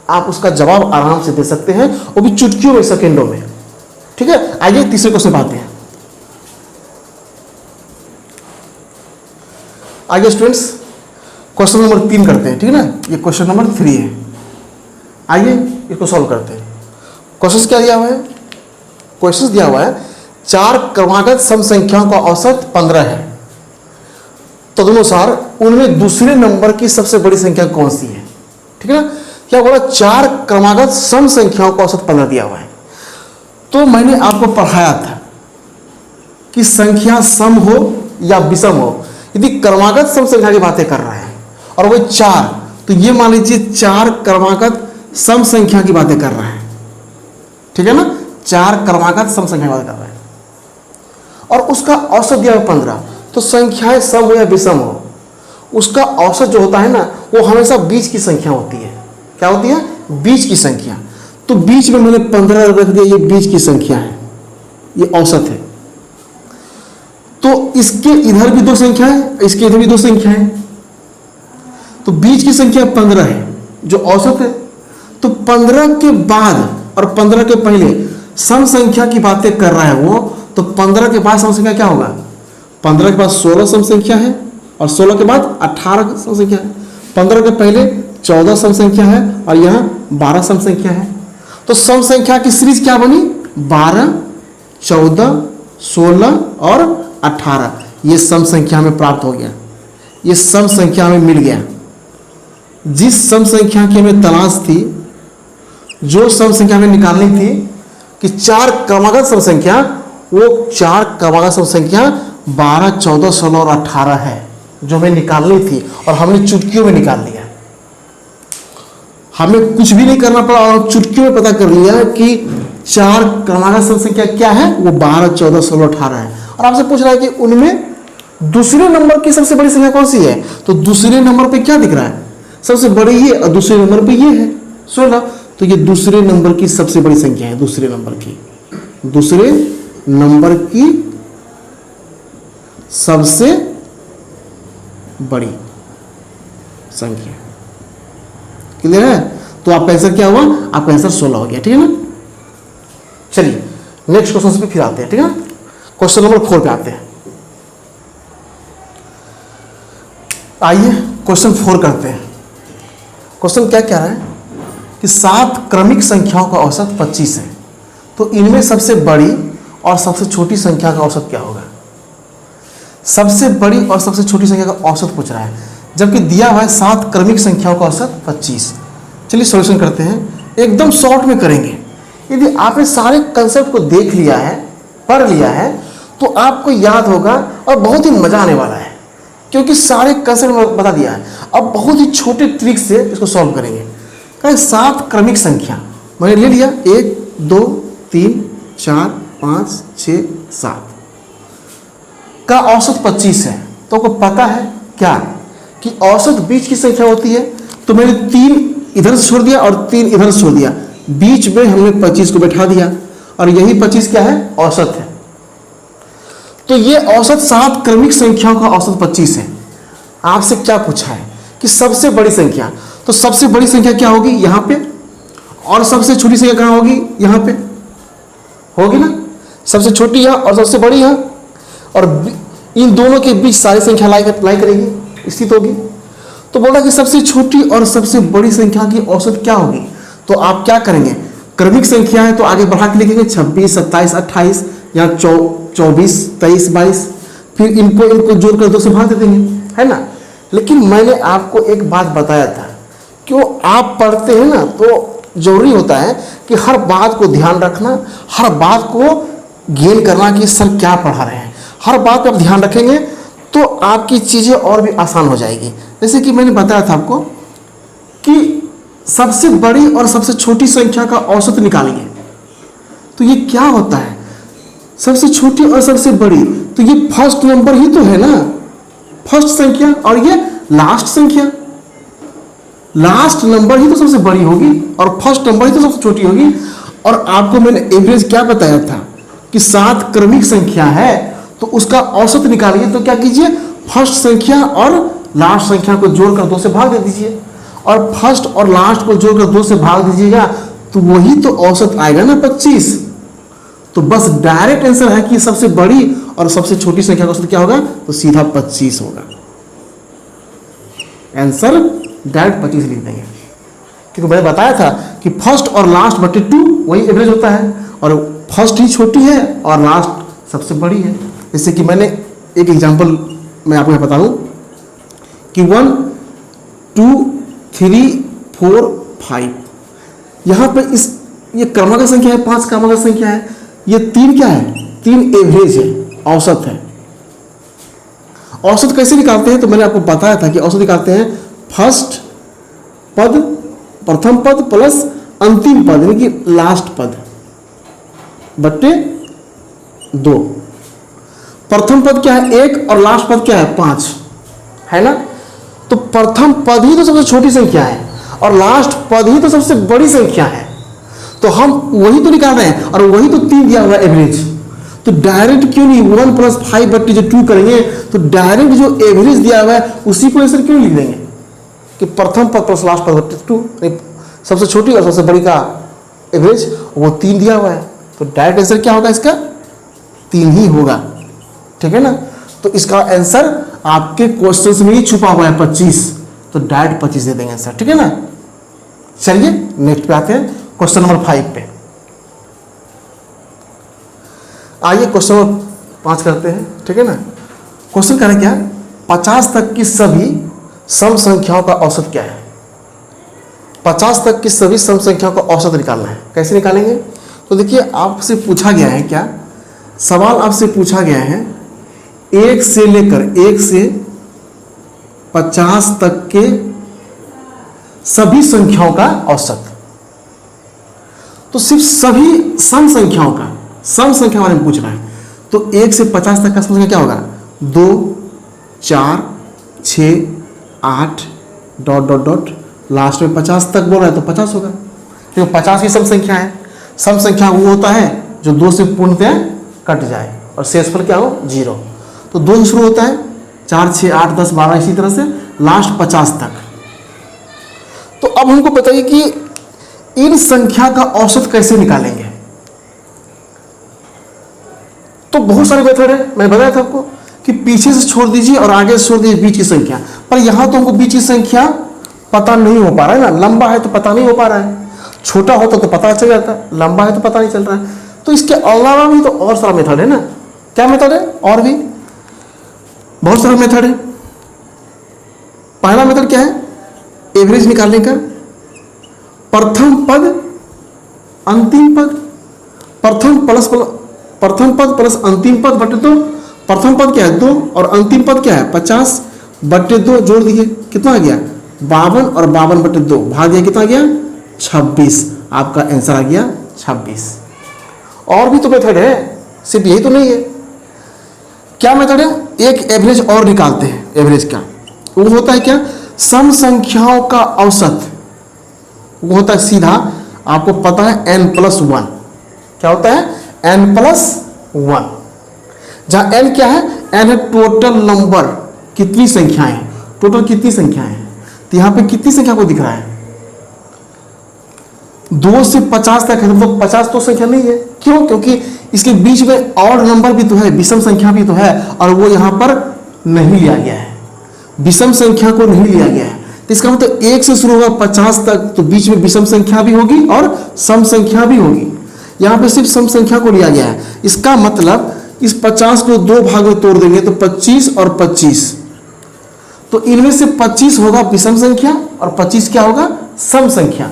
आप उसका जवाब आराम से दे सकते हैं, वो भी चुटकियों में, सेकेंडों में, ठीक है। आइए तीसरे क्वेश्चन पे आते हैं। आइए स्टूडेंट्स क्वेश्चन नंबर 3 करते हैं, ठीक है ना, ये क्वेश्चन नंबर 3 है। आइए इसको सॉल्व करते हैं। क्वेश्चन क्या दिया हुआ है? क्वेश्चन दिया हुआ है 4 क्रमागत सम संख्याओं का औसत 15 है, तदनुसार उनमें दूसरे नंबर की सबसे बड़ी संख्या कौन सी है, ठीक है ना। क्या बोला? 4 क्रमागत सम संख्याओं का औसत 15 दिया हुआ है। तो मैंने आपको पढ़ाया था कि संख्या सम हो या विषम हो, यदि क्रमागत सम संख्या की बातें कर रहा है और वो 4, तो ये मान लीजिए 4 क्रमागत सम संख्या की बातें कर रहा है, ठीक है ना, 4 क्रमागत सम संख्या की बात कर रहे हैं और उसका औसत दिया है 15। तो संख्याएं सम हो या विषम हो, उसका औसत जो होता है ना वो हमेशा बीच की संख्या होती है। क्या होती है? बीच की संख्या। तो बीच में मैंने 15 रख दिया, ये बीच की संख्या है, ये औसत है। तो इसके इधर भी 2 संख्या है, इसके इधर भी 2 संख्या है, तो बीच की संख्या 15 है जो औसत है। तो 15 के बाद और 15 के पहले सम संख्या की बातें कर रहा है वो, तो 15 के बाद सम संख्या क्या होगा? 15 के बाद 16 सम संख्या है और 16 के बाद 18 सम संख्या है। 15 के पहले 14 सम संख्या है और यहाँ 12 सम संख्या है। तो सम संख्या की सीरीज क्या बनी? 12, 14, 16 और 18। ये सम संख्या में प्राप्त हो गया, ये सम संख्या में मिल गया। जिस सम संख्या की हमें तलाश थी, जो सम संख्या हमें निकालनी थी कि 4 क्रमागत सम संख्या, वो 4 क्रमागत सम संख्या 12, 14, 16 और 18 है जो हमें निकालनी थी और हमने चुटकियों में निकाल लिया। हमें कुछ भी नहीं करना पड़ा और चुटकियों में पता कर लिया कि 4 क्रमागत सम संख्या क्या है, वो 12, 14, 16, 18 है। और आपसे पूछ रहा है कि उनमें दूसरे नंबर की सबसे बड़ी संख्या कौन सी है? तो दूसरे नंबर पे क्या दिख रहा है? सबसे बड़ी ये और दूसरे नंबर पे ये है 16। तो ये दूसरे नंबर की सबसे बड़ी संख्या है, दूसरे नंबर की सबसे बड़ी संख्या। क्लियर है? तो आपका आंसर क्या हुआ? आपका आंसर 16 हो गया। ठीक है ना? चलिए नेक्स्ट क्वेश्चन पे फिर आते हैं। ठीक है, क्वेश्चन नंबर 4 पे आते हैं। आइए क्वेश्चन 4 करते हैं। क्वेश्चन क्या कह रहा है कि 7 क्रमिक संख्याओं का औसत 25 है, तो इनमें सबसे बड़ी और सबसे छोटी संख्या का औसत क्या होगा? सबसे बड़ी और सबसे छोटी संख्या का औसत पूछ रहा है, जबकि दिया हुआ है 7 क्रमिक संख्याओं का औसत 25। चलिए सॉल्यूशन करते हैं, एकदम शॉर्ट में करेंगे। यदि आपने सारे कंसेप्ट को देख लिया है, पढ़ लिया है, तो आपको याद होगा और बहुत ही मजा आने वाला है, क्योंकि सारे कंसेप्ट बता दिया है। अब बहुत ही छोटे ट्रिक से इसको सॉल्व करेंगे। 7 क्रमिक संख्या मैंने ले लिया, 1, 2, 3, 4, 5, 6, 7 का औसत 25 है। तो आपको पता है क्या कि औसत बीच की संख्या होती है। तो मैंने 3 इधर से छोड़ दिया और 3 इधर से छोड़ दिया, बीच में हमने 25 को बैठा दिया और यही 25 क्या है? औसत है। तो ये औसत 7 क्रमिक संख्याओं का औसत 25 है। आपसे क्या पूछा है कि सबसे बड़ी संख्या, तो सबसे बड़ी संख्या क्या होगी? यहाँ पे। और सबसे छोटी संख्या कहाँ होगी? यहाँ पे होगी ना। सबसे छोटी यहाँ और सबसे बड़ी यहाँ, और इन दोनों के बीच सारी संख्या लाई करेगी, स्थित होगी। तो बोला कि सबसे छोटी और सबसे बड़ी संख्या की औसत क्या होगी? तो आप क्या करेंगे? क्रमिक संख्या है तो आगे बढ़ा के लिखेंगे 26, 27, 28, या 24, 23, 22, फिर इनको जोड़कर 2 से भाग दे देंगे, है ना। लेकिन मैंने आपको एक बात बताया था, क्यों आप पढ़ते हैं ना, तो जरूरी होता है कि हर बात को ध्यान रखना, हर बात को गेन करना कि सर क्या पढ़ा रहे हैं। हर बात पर आप ध्यान रखेंगे तो आपकी चीज़ें और भी आसान हो जाएगी। जैसे कि मैंने बताया था आपको कि सबसे बड़ी और सबसे छोटी संख्या का औसत निकालेंगे, तो ये क्या होता है? सबसे छोटी और सबसे बड़ी, तो ये फर्स्ट नंबर ही तो है ना, फर्स्ट संख्या, और ये लास्ट संख्या। लास्ट नंबर ही तो सबसे बड़ी होगी और फर्स्ट नंबर ही तो सबसे छोटी होगी। और आपको मैंने एवरेज क्या बताया था कि 7 क्रमिक संख्या है तो उसका औसत निकालिए। तो क्या कीजिए? फर्स्ट संख्या और लास्ट संख्या को जोड़कर 2 से भाग दे दीजिए, और फर्स्ट और लास्ट को जोड़कर 2 से भाग दीजिएगा, तो वही तो औसत आएगा ना 25। तो बस डायरेक्ट आंसर है कि सबसे बड़ी और सबसे छोटी संख्या का औसत क्या होगा? तो सीधा 25 होगा। आंसर डायरेक्ट 25 लिख देंगे, क्योंकि मैंने बताया था कि फर्स्ट और लास्ट बटे 2 वही एवरेज होता है, और फर्स्ट ही छोटी है और लास्ट सबसे बड़ी है। जैसे कि मैंने एक एग्जांपल मैं आपको बता दूं कि 1, 2, 3, 4, 5, यहाँ पे ये क्रमागत संख्या है, 5 क्रमागत संख्या है, ये 3 क्या है? 3 एवरेज है, औसत है। औसत कैसे निकालते हैं? तो मैंने आपको बताया था कि औसत निकालते हैं फर्स्ट पद, प्रथम पद प्लस अंतिम पद, यानी कि लास्ट पद। बट्टे 2। प्रथम पद क्या है 1 और लास्ट पद क्या है 5, है ना। तो प्रथम पद ही तो सबसे छोटी संख्या है और लास्ट पद ही तो सबसे बड़ी संख्या है, तो हम वही तो निकाल रहे हैं और वही तो 3 दिया हुआ एवरेज। तो डायरेक्ट क्यों नहीं 1 + 5 बट्टे जो 2 करेंगे, तो डायरेक्ट जो एवरेज दिया हुआ है उसी को आंसर क्यों लिख देंगे कि प्रथम पद प्लस लास्ट पद बट्टे 2, सबसे छोटी और सबसे बड़ी का एवरेज वो 3 दिया हुआ है, तो डायरेक्ट आंसर क्या होगा इसका 3 ही होगा, ठीक है ना। तो इसका आंसर आपके क्वेश्चन में ही छुपा हुआ है 25, तो डायरेक्ट 25 दे देंगे आंसर, ठीक है ना। चलिए नेक्स्ट पे आते हैं, क्वेश्चन नंबर 5 पे। आइए क्वेश्चन नंबर 5 करते हैं, ठीक है ना। क्वेश्चन करें क्या, 50 तक की सभी सम संख्याओं का औसत क्या है। 50 तक की सभी सम संख्याओं का औसत निकालना है। कैसे निकालेंगे, तो देखिए आपसे पूछा गया है क्या, सवाल आपसे पूछा गया है 1 से लेकर 1 से 50 तक के सभी संख्याओं का औसत। तो सिर्फ सभी सम संख्याओं का, सम संख्या बारे में पूछ रहा है, तो 1 से 50 तक का सम संख्या क्या होगा 2 4 6 8 ... लास्ट में 50 तक बोल रहा है तो 50 होगा, क्योंकि 50 ही सम संख्या है। सम संख्या वो होता है जो 2 से पूर्णतः कट जाए और शेषफल क्या हो 0। तो 2 से शुरू होता है 4 6 8 10 12 इसी तरह से लास्ट 50 तक। तो अब हमको बताइए कि इन संख्या का औसत कैसे निकालेंगे। तो बहुत सारे मेथड है, मैंने बताया था आपको कि पीछे से छोड़ दीजिए और आगे से छोड़ दीजिए बीच की संख्या, पर यहां तो हमको बीच की संख्या पता नहीं हो पा रहा है ना, लंबा है तो पता नहीं हो पा रहा है, छोटा होता तो पता चल जाता, लंबा है तो पता नहीं चल रहा है। तो इसके अलावा भी तो और सारा मेथड है ना। क्या मेथड है, और भी बहुत सारा मेथड है। पहला मेथड क्या है, एवरेज निकालने का, प्रथम पद अंतिम पद, प्रथम पद प्लस अंतिम पद बटे 2। प्रथम पद क्या है 2 और अंतिम पद क्या है 50 बटे 2 जोड़ दिए, कितना आ गया 52 और 52 बटे 2 भाग दिया, कितना आ गया 26। आपका आंसर आ गया 26। और भी तो मेथड है, सिर्फ यही तो नहीं है। क्या मेथड है, एक एवरेज और निकालते हैं। एवरेज का वो होता है क्या, सम संख्याओं का औसत, वो होता है सीधा, आपको पता है n+1। क्या होता है n+1, जहां n क्या है, n है टोटल नंबर, कितनी संख्याएं, टोटल कितनी संख्याएं हैं। तो यहां पे कितनी संख्या को दिख रहा है 2 से 50 तक है, तो 50 तो संख्या नहीं है। क्यों, क्योंकि इसके बीच में ऑड नंबर भी तो है, विषम संख्या भी तो है, और वो यहां पर नहीं लिया गया है, विषम संख्या को नहीं लिया गया है। तो इसका मतलब 1 से शुरू होगा 50 तक, तो बीच में विषम संख्या भी होगी और सम संख्या भी होगी। यहाँ पे सिर्फ सम संख्या को लिया गया है। इसका मतलब इस 50 को 2 भाग में तोड़ देंगे तो 25 और 25, तो इनमें से 25 होगा विषम संख्या और 25 क्या होगा सम संख्या।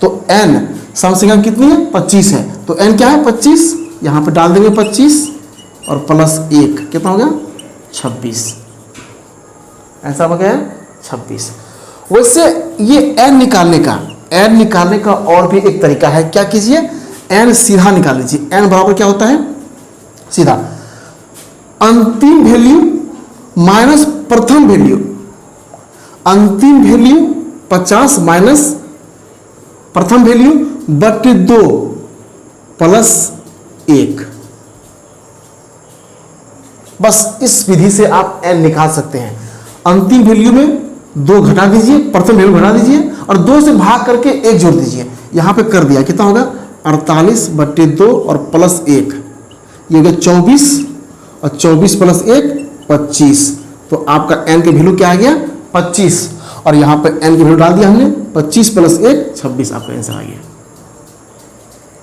तो n सम संख्या कितनी है 25 है, तो n क्या है 25, यहाँ पे डाल देंगे 25 और +1 कितना हो गया 26। ऐसा हो गया 26। वैसे ये n निकालने का और भी एक तरीका है। क्या कीजिए, n सीधा निकाल लीजिए। n बराबर क्या होता है, सीधा अंतिम वैल्यू माइनस प्रथम वैल्यू, अंतिम वैल्यू 50 माइनस प्रथम वैल्यू बटे 2 +1। बस इस विधि से आप n निकाल सकते हैं। अंतिम वैल्यू में 2 घटा दीजिए, प्रथम वैल्यू घटा दीजिए और 2 से भाग करके 1 जोड़ दीजिए। यहां पे कर दिया, कितना होगा 48 बटे 2 और +1, ये हो गया 24 और 24 + 1 25। तो आपका n के वैल्यू क्या आ गया 25, और यहाँ पे n की वैल्यू डाल दिया हमने 25 + 1 26, आपका आंसर आ गया।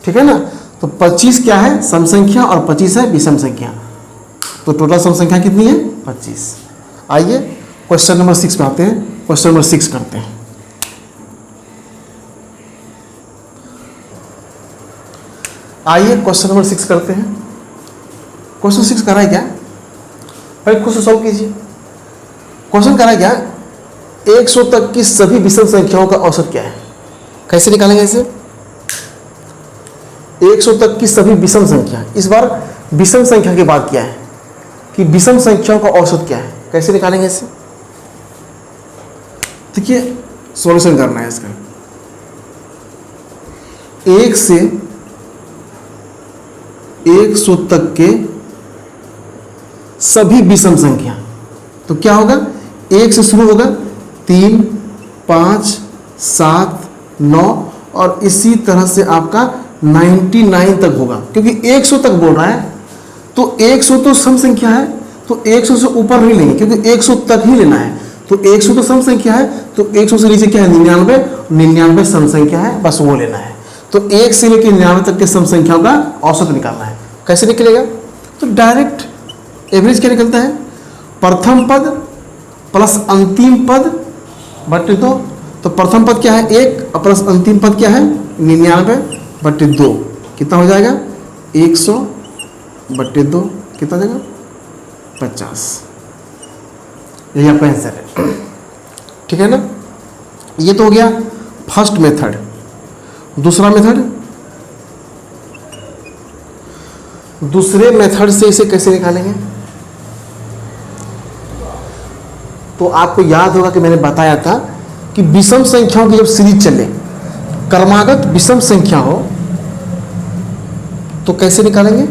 ठीक है ना। तो 25 क्या है सम संख्या और 25 है विषम संख्या, तो टोटल सम संख्या कितनी है 25। आइए क्वेश्चन नंबर 6 पे आते हैं। क्वेश्चन नंबर 6 करते हैं। आइए क्वेश्चन नंबर 6 करते हैं। क्वेश्चन 6 कर रहा है क्या, पहले खुद से सॉल्व कीजिए। क्वेश्चन कर रहा है क्या, 100 तक की सभी विषम संख्याओं का औसत क्या है। कैसे निकालेंगे इसे, 100 तक की सभी विषम संख्या। इस बार विषम संख्या की बात किया है कि विषम संख्याओं का औसत क्या है, कैसे निकालेंगे इसे। देखिए सॉल्यूशन करना है इसका। 1 से 100 तक के सभी विषम संख्या, तो क्या होगा, 1 से शुरू होगा, 3, 5, 7, 9 और इसी तरह से आपका 99 तक होगा, क्योंकि 100 तक बोल रहा है तो 100 तो सम संख्या है, तो 100 से ऊपर नहीं लेंगे क्योंकि 100 तक ही लेना है। तो 100 तो सम संख्या है, तो 100 से नीचे क्या है, 99, 99 सम संख्या है, बस वो लेना है। तो 1 से लेकर 99 तक के सम संख्याओं का औसत निकालना है। कैसे निकलेगा, तो डायरेक्ट एवरेज क्या निकलता है, प्रथम पद प्लस अंतिम पद बटे 2। तो प्रथम पद क्या है 1 और प्लस अंतिम पद क्या है 99 बटे 2, कितना हो जाएगा 100 बटे 2, कितना हो जाएगा 50। यही आपका आंसर है, ठीक है ना। ये तो हो गया फर्स्ट मेथड। दूसरा मेथड, दूसरे मेथड से इसे कैसे निकालेंगे, तो आपको याद होगा कि मैंने बताया था कि विषम संख्याओं की जब सीरीज चले, क्रमागत विषम संख्या हो तो कैसे निकालेंगे।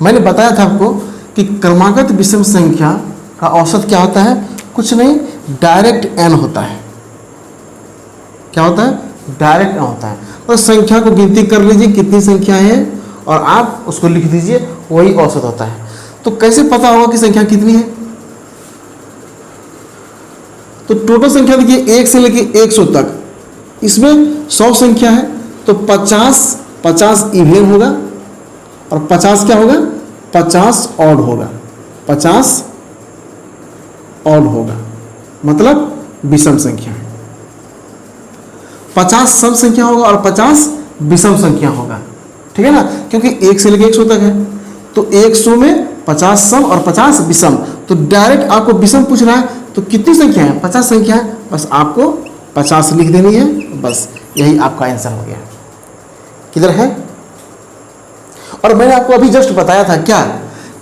मैंने बताया था आपको कि क्रमागत विषम संख्या का औसत क्या होता है, कुछ नहीं, डायरेक्ट n होता है। क्या होता है, डायरेक्ट n होता है। तो संख्या को गिनती कर लीजिए कितनी संख्या है और आप उसको लिख दीजिए, वही औसत होता है। तो कैसे पता होगा कि संख्या कितनी है, तो टोटल संख्या देखिए 1 से लेके 100 तक, इसमें 100 संख्या है तो 50 इवन होगा और 50 क्या होगा, 50 ऑड होगा, 50 ऑड होगा, मतलब विषम संख्या है। 50 सम संख्या होगा और 50 विषम संख्या होगा, ठीक है ना, क्योंकि 1 से लेकर 100 तक है। तो 100 में 50 सम और 50 विषम, तो डायरेक्ट आपको विषम पूछ रहा है तो कितनी संख्या है, 50 संख्या है, बस आपको 50 लिख देनी है, बस यही आपका आंसर हो गया। किधर है, और मैंने आपको अभी जस्ट बताया था क्या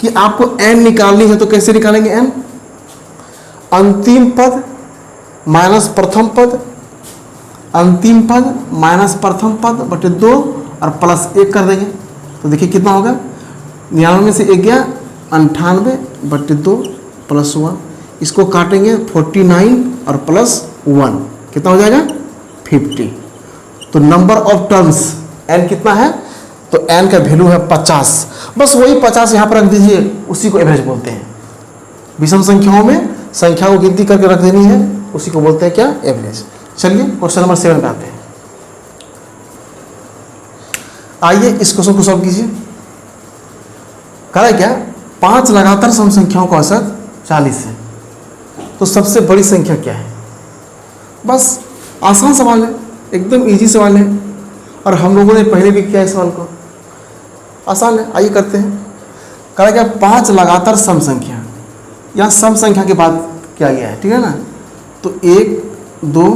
कि आपको n निकालनी है, तो कैसे निकालेंगे n, अंतिम पद माइनस प्रथम पद, अंतिम पद माइनस प्रथम पद बटे 2 और प्लस 1 कर देंगे। तो देखिए कितना होगा, 99 में से 1 गया 98 बटे 2 प्लस 1, इसको काटेंगे 49 और प्लस 1 कितना हो जाएगा 50। तो नंबर ऑफ टर्म्स n कितना है, तो n का वैल्यू है 50, बस वही 50 यहाँ पर रख दीजिए, उसी को एवरेज बोलते हैं। विषम संख्याओं में संख्या को गिनती करके रख देनी है, उसी को बोलते हैं क्या, एवरेज। चलिए क्वेश्चन नंबर 7 पे आते हैं। आइए इस क्वेश्चन को सॉल्व कीजिए। कह रहा है क्या, 5 लगातार सम संख्याओं का औसत 40 है, तो सबसे बड़ी संख्या क्या है। बस आसान सवाल है, एकदम इजी सवाल है, और हम लोगों ने पहले भी किया इस सवाल को, आसान है। आइए करते हैं। कह रहा है क्या, 5 लगातार सम संख्या, यहाँ सम संख्या की बात किया गया है, ठीक है ना। तो 1, 2,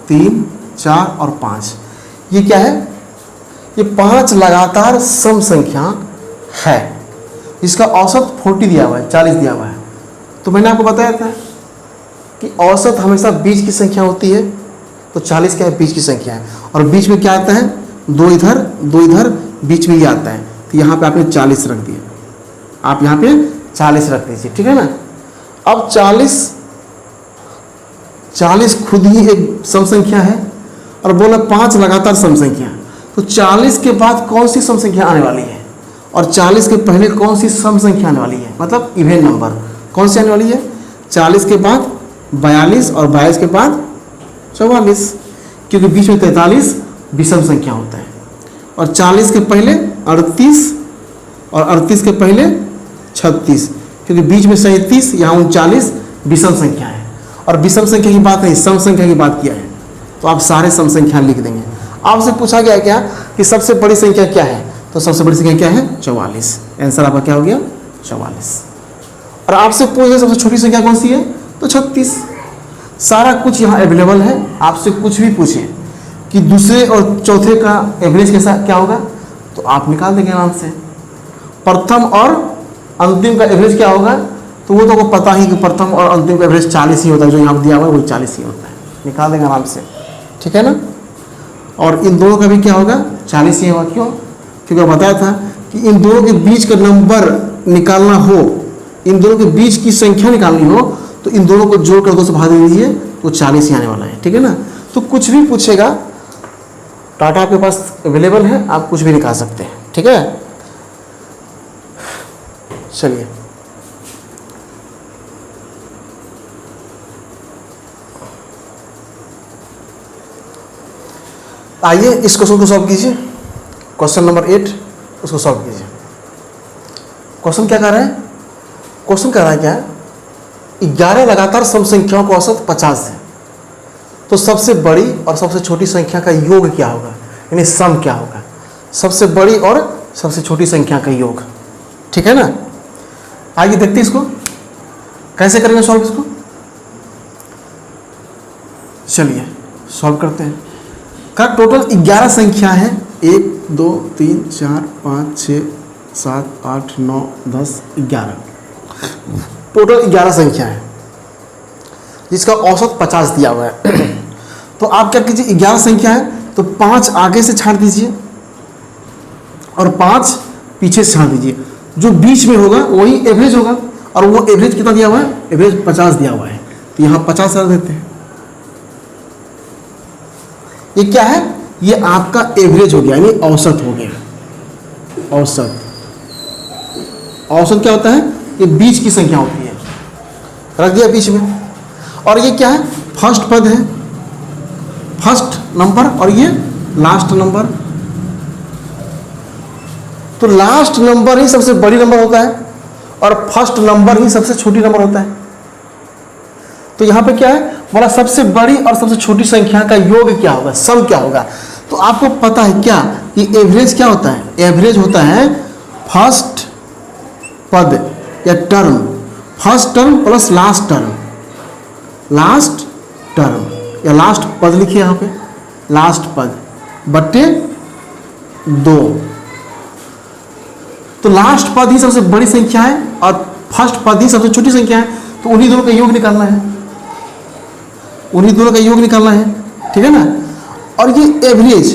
3, 4 और 5, ये क्या है, ये 5 लगातार सम संख्या है, इसका औसत 40 दिया हुआ है, 40 दिया हुआ है। तो मैंने आपको बताया था कि औसत हमेशा बीच की संख्या होती है, तो 40 क्या है, बीच की संख्या है, और बीच में क्या आता है, 2 इधर 2 इधर, बीच में ये आता है। तो यहाँ पे आपने 40 रख दिया, आप यहाँ पे 40 रख दीजिए, ठीक है ना। अब 40 खुद ही एक सम संख्या है, और बोला 5 लगातार सम संख्या, तो 40 के बाद कौन सी सम संख्या आने वाली है, और 40 के पहले कौन सी सम संख्या आने वाली है, मतलब इवेन नंबर कौन सी आने वाली है। 40 के बाद 42 और 22 के बाद 44, क्योंकि बीच में 43 विषम संख्या होता है, और 40 के पहले 38 और 38 के पहले 36, क्योंकि बीच में 37 यहाँ 39 विषम संख्या है, और विषम संख्या की बात नहीं, सम संख्या की बात किया है, तो आप सारे सम संख्या लिख देंगे। आपसे पूछा गया क्या कि सबसे बड़ी संख्या क्या है, तो सबसे बड़ी संख्या क्या है 44, आंसर आपका क्या हो गया 44। और आपसे पूछ रहे सबसे छोटी संख्या कौन सी है, तो 36। सारा कुछ यहाँ अवेलेबल है। आपसे कुछ भी पूछे कि दूसरे और चौथे का एवरेज कैसा क्या होगा, तो आप निकाल देंगे आराम से। प्रथम और अंतिम का एवरेज क्या होगा, तो वो तो आपको पता ही कि प्रथम और अंतिम का एवरेज 40 ही होता है, जो यहाँ दिया हुआ है वही 40 ही होता है, निकाल देंगे आराम से, ठीक है ना। और इन दोनों का भी क्या होगा, 40 ही होगा। क्यों? क्योंकि बताया था कि इन दोनों के बीच का नंबर निकालना हो, इन दोनों के बीच की संख्या निकालनी हो, तो इन दोनों को जोड़कर 2 से भाग दे दीजिए तो 40 ही आने वाला है, ठीक है ना। तो कुछ भी पूछेगा, डाटा आपके पास अवेलेबल है, आप कुछ भी निकाल सकते हैं, ठीक है। चलिए आइए इस क्वेश्चन को सॉल्व कीजिए। क्वेश्चन नंबर 8 उसको सॉल्व कीजिए। क्वेश्चन क्या कर रहा है, क्वेश्चन कर रहा है क्या, 11 लगातार सम संख्याओं का औसत 50 है, तो सबसे बड़ी और सबसे छोटी संख्या का योग क्या होगा, यानी सम क्या होगा, सबसे बड़ी और सबसे छोटी संख्या का योग, ठीक है ना। आइए देखते हैं इसको कैसे करेंगे सॉल्व इसको। चलिए सॉल्व करते हैं। का टोटल 11 संख्या है, 1 2 3 4 5 6 7 8 9 10 11, टोटल 11 संख्या है जिसका औसत 50 दिया हुआ है। तो आप क्या कीजिए, 11 संख्या है तो 5 आगे से छाड़ दीजिए और 5 पीछे से छाड़ दीजिए, जो बीच में होगा वही एवरेज होगा, और वो एवरेज कितना दिया हुआ है, एवरेज 50 दिया हुआ है, तो यहाँ 50 रख देते हैं। ये क्या है, ये आपका एवरेज हो गया, यानी औसत हो गया। औसत, औसत क्या होता है, ये बीच की संख्या होती है, रख दिया बीच में। और ये क्या है, फर्स्ट पद है, फर्स्ट नंबर, और ये लास्ट नंबर। तो लास्ट नंबर ही सबसे बड़ी नंबर होता है और फर्स्ट नंबर ही सबसे छोटी नंबर होता है। तो यहां पे क्या है बोला, सबसे बड़ी और सबसे छोटी संख्या का योग क्या होगा, सम क्या होगा। तो आपको पता है क्या कि एवरेज क्या होता है, एवरेज होता है फर्स्ट पद या term, first term plus last term, last term या लास्ट पद लिखिए यहाँ पे, लास्ट पद बट्टे 2। तो लास्ट पद ही सबसे बड़ी संख्या है और फर्स्ट पद ही सबसे छोटी संख्या है, तो उन्हीं दोनों का योग निकालना है, उन्हीं दोनों का योग निकालना है, ठीक है ना। और ये एवरेज,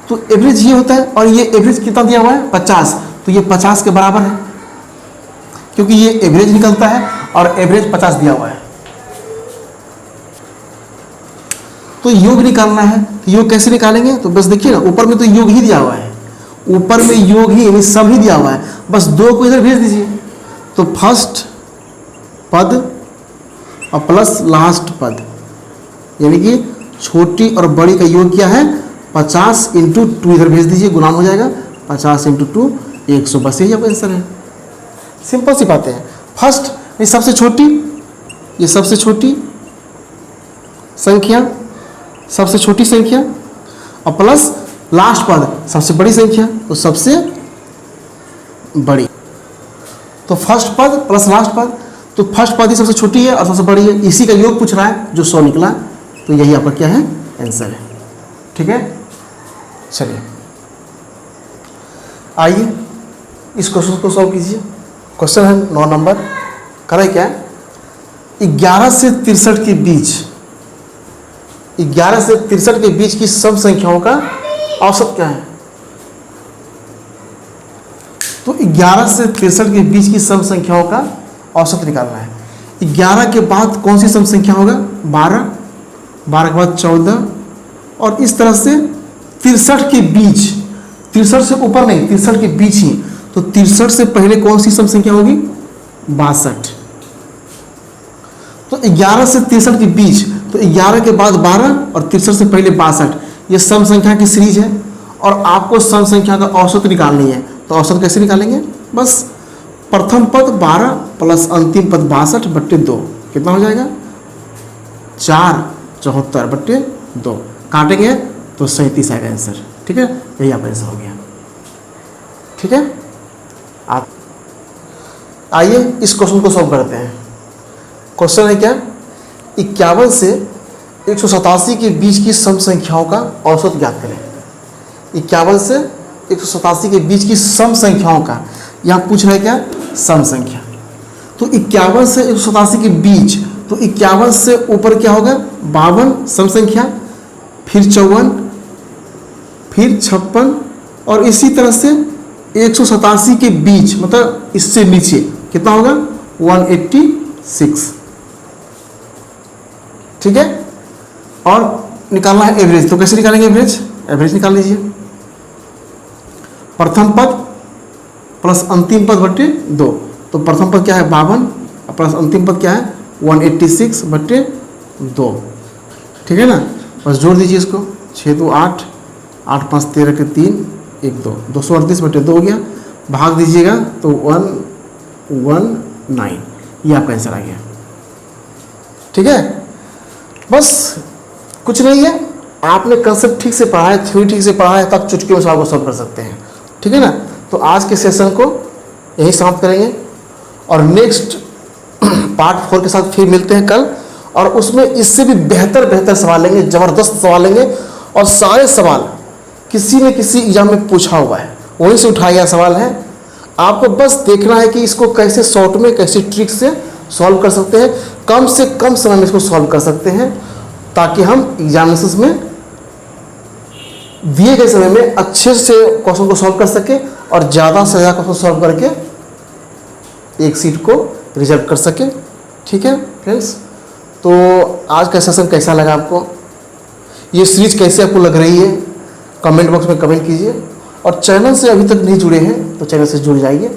तो एवरेज ये होता है, और ये एवरेज कितना दिया हुआ है 50, तो ये 50 के बराबर है, क्योंकि ये एवरेज निकलता है और एवरेज 50 दिया हुआ है। तो योग निकालना है, तो योग कैसे निकालेंगे, तो बस देखिए ना, ऊपर में तो योग ही दिया हुआ है, ऊपर में योग ही यानी सम ही दिया हुआ है, बस 2 को इधर भेज दीजिए। तो फर्स्ट पद और प्लस लास्ट पद, यानी कि छोटी और बड़ी का योग क्या है 50 × 2 इधर भेज दीजिए, गुणाम हो जाएगा 50 × 2 100, बस यही आपका आंसर है। सिंपल सी बातें हैं। फर्स्ट ये सबसे छोटी, ये सबसे छोटी संख्या, सबसे छोटी संख्या, और प्लस लास्ट पद सबसे बड़ी संख्या, तो सबसे बड़ी। तो फर्स्ट पद प्लस लास्ट पद, तो फर्स्ट पद ही सबसे छोटी है और सबसे बड़ी है, इसी का योग पूछ रहा है जो 100 निकला, तो यही आपका क्या है आंसर है, ठीक है। चलिए आइए इस क्वेश्चन को सॉल्व कीजिए। क्वेश्चन है 9 नंबर, कर क्या है, 11 से 63 के बीच, 11 से 63 के बीच की सब संख्याओं का औसत क्या है। तो 11 से 63 के बीच की सम संख्याओं का औसत निकालना है। 11 के बाद कौन सी सम संख्या होगा, 12, 12 के बाद 14, और इस तरह से 63 के बीच, 63 से ऊपर नहीं, 63 के बीच ही। तो 63 से पहले कौन सी सम संख्या होगी, 62। तो 11 से 63 के बीच, तो 11 के बाद 12 और 63 से पहले 62, ये सम संख्या की सीरीज है, और आपको सम संख्या का औसत निकालनी है। तो औसत कैसे निकालेंगे, बस प्रथम पद 12 प्लस अंतिम पद 62 बट्टे 2, कितना हो जाएगा 474 बट्टे 2, काटेंगे तो 37 आएगा आंसर, ठीक है। यही आपका आंसर हो गया, ठीक है। आप आइए इस क्वेश्चन को सॉल्व करते हैं। क्वेश्चन है क्या, 51 से 187 के बीच की सम संख्याओं का औसत ज्ञात करें। 51 से 187 के बीच की सम संख्याओं का, यहाँ पूछ रहा है क्या, सम संख्या। तो 51 से 187 के बीच, तो 51 से ऊपर क्या होगा, 52 सम संख्या, फिर 54, फिर 56, और इसी तरह से 187 के बीच मतलब इससे नीचे कितना होगा, 186। ठीक है, और निकालना है एवरेज। तो कैसे निकालेंगे एवरेज? एवरेज निकाल लीजिए, प्रथम पद प्लस अंतिम पद बट्टे 2। तो प्रथम पद क्या है 52 प्लस अंतिम पद क्या है 186 बट्टे 2। ठीक है ना, बस जोड़ दीजिए इसको, 6 2 8, 8 5 13 के 3 1 2, 238 बट्टे 2 हो गया। भाग दीजिएगा तो 119, ये आपका आंसर आ गया। ठीक है, बस कुछ नहीं है, आपने कंसेप्ट ठीक से पढ़ा है, थ्योरी ठीक से पढ़ा है, तब चुटकी में सवाल को सॉल्व कर सकते हैं। ठीक है ना, तो आज के सेशन को यही समाप्त करेंगे और नेक्स्ट पार्ट 4 के साथ फिर मिलते हैं कल, और उसमें इससे भी बेहतर सवाल लेंगे, ज़बरदस्त सवाल लेंगे, और सारे सवाल किसी न किसी एग्जाम में पूछा हुआ है, वहीं से उठाया गया सवाल है। आपको बस देखना है कि इसको कैसे शॉर्ट में, कैसे ट्रिक से सॉल्व कर सकते हैं, कम से कम समय में इसको सॉल्व कर सकते हैं, ताकि हम एग्जामिनेशंस में दिए गए समय में अच्छे से क्वेश्चन को सॉल्व कर सके और ज़्यादा से ज़्यादा क्वेश्चन सॉल्व करके एक सीट को रिजर्व कर सके। ठीक है फ्रेंड्स, तो आज का सेशन कैसा लगा आपको, ये सीरीज कैसे आपको लग रही है, कमेंट बॉक्स में कमेंट कीजिए, और चैनल से अभी तक नहीं जुड़े हैं तो चैनल से जुड़ जाइए,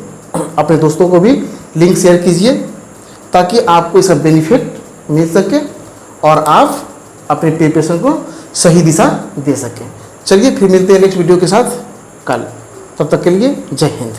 अपने दोस्तों को भी लिंक शेयर कीजिए, ताकि आपको इसका बेनिफिट मिल सके और आप अपने प्रिपरेशन को सही दिशा दे सकें। चलिए फिर मिलते हैं नेक्स्ट वीडियो के साथ कल, तब तक के लिए जय हिंद।